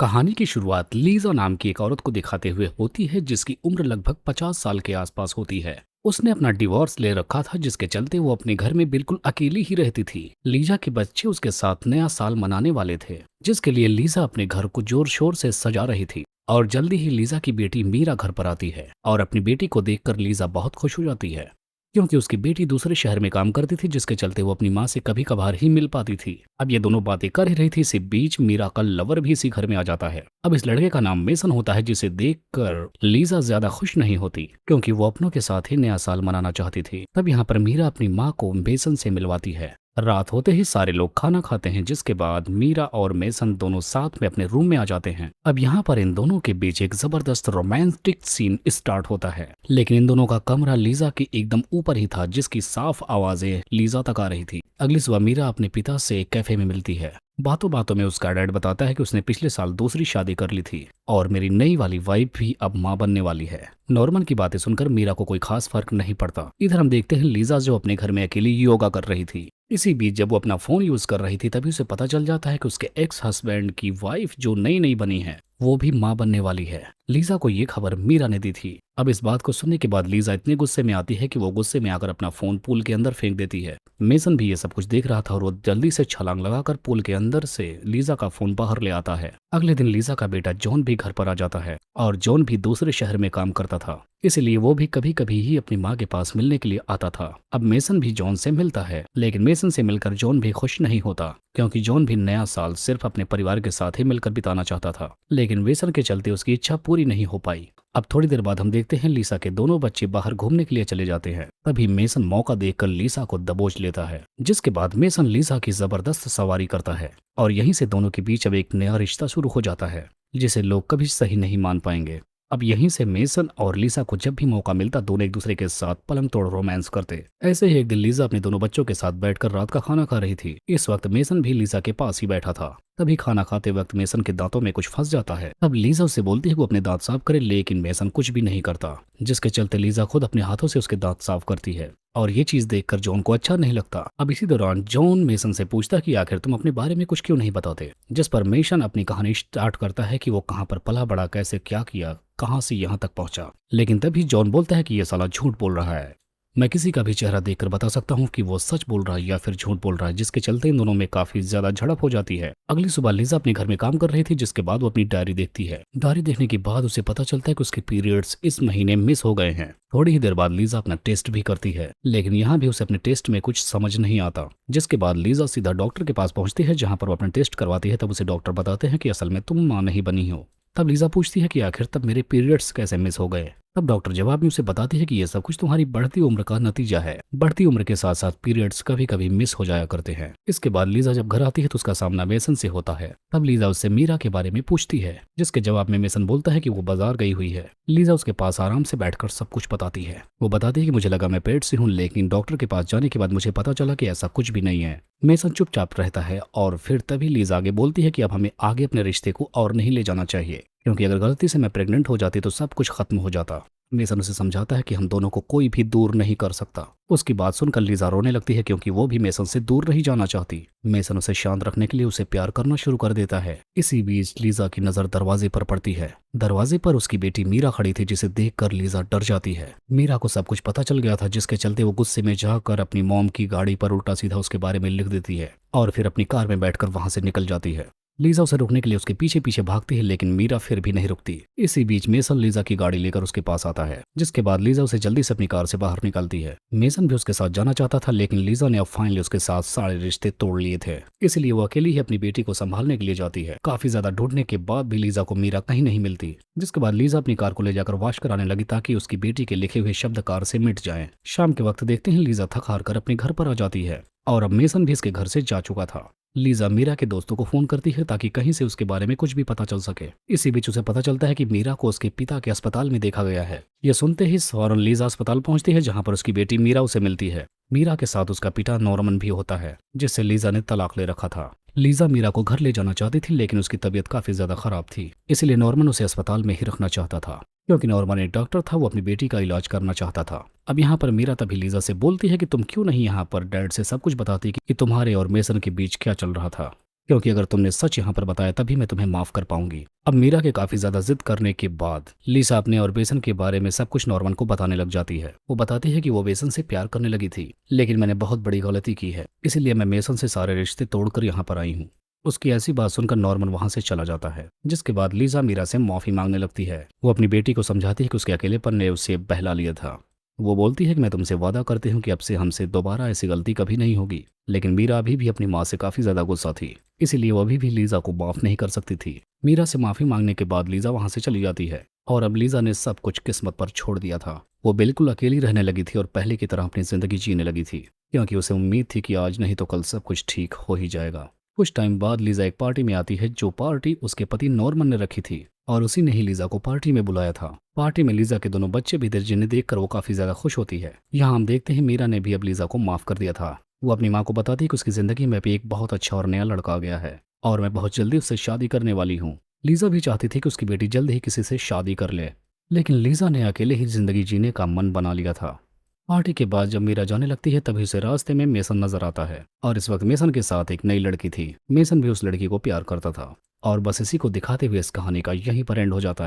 कहानी की शुरुआत लीजा नाम की एक औरत को दिखाते हुए होती है जिसकी उम्र लगभग 50 साल के आसपास होती है। उसने अपना डिवोर्स ले रखा था जिसके चलते वो अपने घर में बिल्कुल अकेली ही रहती थी। लीजा के बच्चे उसके साथ नया साल मनाने वाले थे, जिसके लिए लीजा अपने घर को जोर शोर से सजा रही थी। और जल्दी ही लीजा की बेटी मीरा घर पर आती है और अपनी बेटी को देखकर लीजा बहुत खुश हो जाती है, क्योंकि उसकी बेटी दूसरे शहर में काम करती थी जिसके चलते वो अपनी माँ से कभी कभार ही मिल पाती थी। अब ये दोनों बातें कर ही रही थी, इसी बीच मीरा का लवर भी इसी घर में आ जाता है। अब इस लड़के का नाम मेसन होता है, जिसे देखकर लीजा ज्यादा खुश नहीं होती क्योंकि वो अपनों के साथ ही नया साल मनाना चाहती थी। तब यहाँ पर मीरा अपनी माँ को मेसन से मिलवाती है। रात होते ही सारे लोग खाना खाते हैं, जिसके बाद मीरा और मेसन दोनों साथ में अपने रूम में आ जाते हैं। अब यहाँ पर इन दोनों के बीच एक जबरदस्त रोमांटिक सीन स्टार्ट होता है, लेकिन इन दोनों का कमरा लीजा के एकदम ऊपर ही था, जिसकी साफ आवाजें लीजा तक आ रही थी। अगली सुबह मीरा अपने पिता से एक कैफे में मिलती है। बातों बातों में उसका डैड बताता है कि उसने पिछले साल दूसरी शादी कर ली थी और मेरी नई वाली वाइफ भी अब माँ बनने वाली है। नॉर्मन की बातें सुनकर मीरा को कोई खास फर्क नहीं पड़ता। इधर हम देखते हैं लीजा जो अपने घर में अकेली योगा कर रही थी। इसी बीच जब वो अपना फोन यूज कर रही थी तभी उसे पता चल जाता है कि उसके एक्स हस्बैंड की वाइफ जो नई नई बनी है वो भी माँ बनने वाली है। लीजा को ये खबर मीरा ने दी थी। अब इस बात को सुनने के बाद लीजा इतने गुस्से में आती है कि वो गुस्से में आकर अपना फोन पूल के अंदर फेंक देती है। मेसन भी ये सब कुछ देख रहा था और वो जल्दी से छलांग लगाकर पूल के अंदर से लीजा का फोन बाहर ले आता है। अगले दिन लीजा का बेटा जॉन भी घर पर आ जाता है और जॉन भी दूसरे शहर में काम करता था, इसलिए वो भी कभी कभी ही अपनी माँ के पास मिलने के लिए आता था। अब मेसन भी जॉन से मिलता है, लेकिन मेसन से मिलकर जॉन भी खुश नहीं होता क्योंकि जॉन भी नया साल सिर्फ अपने परिवार के साथ ही मिलकर बिताना चाहता था, लेकिन मेसन के चलते उसकी इच्छा पूरी नहीं हो पाई। अब थोड़ी देर बाद हम देखते हैं लीसा के दोनों बच्चे बाहर घूमने के लिए चले जाते हैं। तभी मेसन मौका देखकर लीसा को दबोच लेता है, जिसके बाद मेसन लीसा की जबरदस्त सवारी करता है और यहीं से दोनों के बीच अब एक नया रिश्ता शुरू हो जाता है जिसे लोग कभी सही नहीं मान पाएंगे। अब यहीं से मेसन और लीसा को जब भी मौका मिलता दोनों एक दूसरे के साथ पलंग तोड़ रोमांस करते। ऐसे ही एक दिन लीजा अपने दोनों बच्चों के साथ बैठकर रात का खाना खा रही थी। इस वक्त मेसन भी लीजा के पास ही बैठा था। तभी खाना खाते वक्त मेसन के दांतों में कुछ फंस जाता है। तब लीजा उससे बोलती है वो अपने दांत साफ करे, लेकिन मेसन कुछ भी नहीं करता, जिसके चलते लीजा खुद अपने हाथों से उसके दांत साफ करती है और ये चीज देखकर जॉन को अच्छा नहीं लगता। अब इसी दौरान जॉन मेसन से पूछता कि आखिर तुम अपने बारे में कुछ क्यों नहीं बताते, जिस पर मेसन अपनी कहानी स्टार्ट करता है कि वो कहाँ पर पला बड़ा, कैसे क्या किया, कहाँ से यहाँ तक पहुंचा। लेकिन तभी जॉन बोलता है कि ये साला झूठ बोल रहा है। मैं किसी का भी चेहरा देखकर बता सकता हूँ कि वो सच बोल रहा है या फिर झूठ बोल रहा है, जिसके चलते इन दोनों में काफी ज्यादा झड़प हो जाती है। अगली सुबह लीजा अपने घर में काम कर रही थी, जिसके बाद वो अपनी डायरी देखती है। डायरी देखने के बाद उसे पता चलता है कि उसके पीरियड्स इस महीने मिस हो गए हैं। थोड़ी ही देर बाद लीजा अपना टेस्ट भी करती है, लेकिन यहाँ भी उसे अपने टेस्ट में कुछ समझ नहीं आता, जिसके बाद लीजा सीधा डॉक्टर के पास पहुंचती है, जहाँ पर वो अपना टेस्ट करवाती है। तब उसे डॉक्टर बताते हैं कि असल में तुम माँ नहीं बनी हो। तब लीजा पूछती है कि आखिर तब मेरे पीरियड्स कैसे मिस हो गए। तब डॉक्टर जवाब में उसे बताती है कि यह सब कुछ तुम्हारी बढ़ती उम्र का नतीजा है। बढ़ती उम्र के साथ साथ पीरियड्स कभी कभी मिस हो जाया करते हैं। इसके बाद लीजा जब घर आती है तो उसका सामना मेसन से होता है। तब लीजा उससे मीरा के बारे में पूछती है, जिसके जवाब में मेसन बोलता है कि वो बाजार गई हुई है। लीजा उसके पास आराम से बैठकर सब कुछ बताती है। वो बताती है कि मुझे लगा मैं पेट से हूँ, लेकिन डॉक्टर के पास जाने के बाद मुझे पता चला कि ऐसा कुछ भी नहीं है। मेसन चुपचाप रहता है और फिर तभी लीजा आगे बोलती है कि अब हमें आगे अपने रिश्ते को और नहीं ले जाना चाहिए, क्योंकि अगर गलती से मैं प्रेग्नेंट हो जाती तो सब कुछ खत्म हो जाता। मेसन उसे समझाता है कि हम दोनों को कोई भी दूर नहीं कर सकता। उसकी बात सुनकर लीजा रोने लगती है, क्योंकि वो भी मेसन से दूर नहीं जाना चाहती। मेसन उसे शांत रखने के लिए उसे प्यार करना शुरू कर देता है। इसी बीच लीजा की नजर दरवाजे पर पड़ती है। दरवाजे पर उसकी बेटी मीरा खड़ी थी, जिसे देखकर लीजा डर जाती है। मीरा को सब कुछ पता चल गया था, जिसके चलते वो गुस्से में जाकर अपनी मॉम की गाड़ी पर उल्टा सीधा उसके बारे में लिख देती है और फिर अपनी कार में बैठकर वहां से निकल जाती है। लीजा उसे रोकने के लिए उसके पीछे पीछे भागती है, लेकिन मीरा फिर भी नहीं रुकती। इसी बीच मेसन लीजा की गाड़ी लेकर उसके पास आता है, जिसके बाद लीजा उसे जल्दी से अपनी कार से बाहर निकालती है। मेसन भी उसके साथ जाना चाहता था, लेकिन लीजा ने अब फाइनली उसके साथ सारे रिश्ते तोड़ लिए थे, इसलिए वो अकेली ही अपनी बेटी को संभालने के लिए जाती है। काफी ज्यादा ढूंढने के बाद भी लीजा को मीरा कहीं नहीं मिलती, जिसके बाद लीजा अपनी कार को ले जाकर वॉश कराने लगी ताकि उसकी बेटी के लिखे हुए शब्द कार से मिट जाएं। शाम के वक्त देखते हैं लीजा थक हार कर अपने घर पर आ जाती है और अब मेसन भी इसके घर से जा चुका था। लीजा मीरा के दोस्तों को फोन करती है ताकि कहीं से उसके बारे में कुछ भी पता चल सके। इसी बीच उसे पता चलता है कि मीरा को उसके पिता के अस्पताल में देखा गया है। यह सुनते ही फौरन लीजा अस्पताल पहुंचती है, जहां पर उसकी बेटी मीरा उसे मिलती है। मीरा के साथ उसका पिता नॉर्मन भी होता है, जिससे लीजा ने तलाक ले रखा था। लीजा मीरा को घर ले जाना चाहती थी, लेकिन उसकी तबीयत काफी ज्यादा खराब थी, इसलिए नॉर्मन उसे अस्पताल में ही रखना चाहता था। क्योंकि नॉर्मन एक डॉक्टर था, वो अपनी बेटी का इलाज करना चाहता था। अब यहाँ पर मीरा तभी लीजा से बोलती है कि तुम क्यों नहीं यहाँ पर डैड से सब कुछ बताती कि तुम्हारे और मेसन के बीच क्या चल रहा था। क्योंकि अगर तुमने सच यहाँ पर बताया तभी मैं तुम्हें माफ कर पाऊंगी। अब मीरा के काफी ज्यादा जिद करने के बाद लीसा अपने और बेसन के बारे में सब कुछ नॉर्मन को बताने लग जाती है। वो बताती है कि वो बेसन से प्यार करने लगी थी, लेकिन मैंने बहुत बड़ी गलती की है, इसीलिए मैं मेसन से सारे रिश्ते तोड़कर यहाँ पर आई हूँ। उसकी ऐसी बात सुनकर नॉर्मन वहां से चला जाता है, जिसके बाद लीजा मीरा से माफी मांगने लगती है। वो अपनी बेटी को समझाती है कि उसके अकेलेपन ने उसे बहला लिया था। वो बोलती है कि मैं तुमसे वादा करती हूँ कि अब से हमसे दोबारा ऐसी गलती कभी नहीं होगी। लेकिन मीरा अभी भी अपनी माँ से काफी ज्यादा गुस्सा थी, इसीलिए वो अभी भी लीजा को माफ नहीं कर सकती थी। मीरा से माफी मांगने के बाद लीजा वहां से चली जाती है और अब लीजा ने सब कुछ किस्मत पर छोड़ दिया था। वो बिल्कुल अकेली रहने लगी थी और पहले की तरह अपनी जिंदगी जीने लगी थी, क्योंकि उसे उम्मीद थी कि आज नहीं तो कल सब कुछ ठीक हो ही जाएगा। कुछ टाइम बाद लीजा एक पार्टी में आती है, जो पार्टी उसके पति नॉर्मन ने रखी थी, और उसी ने ही लीजा को पार्टी में बुलाया था। पार्टी में लीजा के दोनों बच्चे भी थे, जिन्हें देखकर वो काफी ज्यादा खुश होती है। यहाँ हम देखते हैं मीरा ने भी अब लीजा को माफ कर दिया था। वो अपनी माँ को बताती है कि उसकी जिंदगी में भी एक बहुत अच्छा और नया लड़का आ गया है और मैं बहुत जल्दी उससे शादी करने वाली हूँ। लीजा भी चाहती थी कि उसकी बेटी जल्द ही किसी से शादी कर ले, लेकिन लीजा ने अकेले ही जिंदगी जीने का मन बना लिया था। पार्टी के बाद जब मीरा जाने लगती है तभी उसे रास्ते में मेसन नजर आता है, और इस वक्त मेसन के साथ एक नई लड़की थी। मेसन भी उस लड़की को प्यार करता था, और बस इसी को दिखाते हुए इस कहानी का यहीं पर एंड हो जाता है।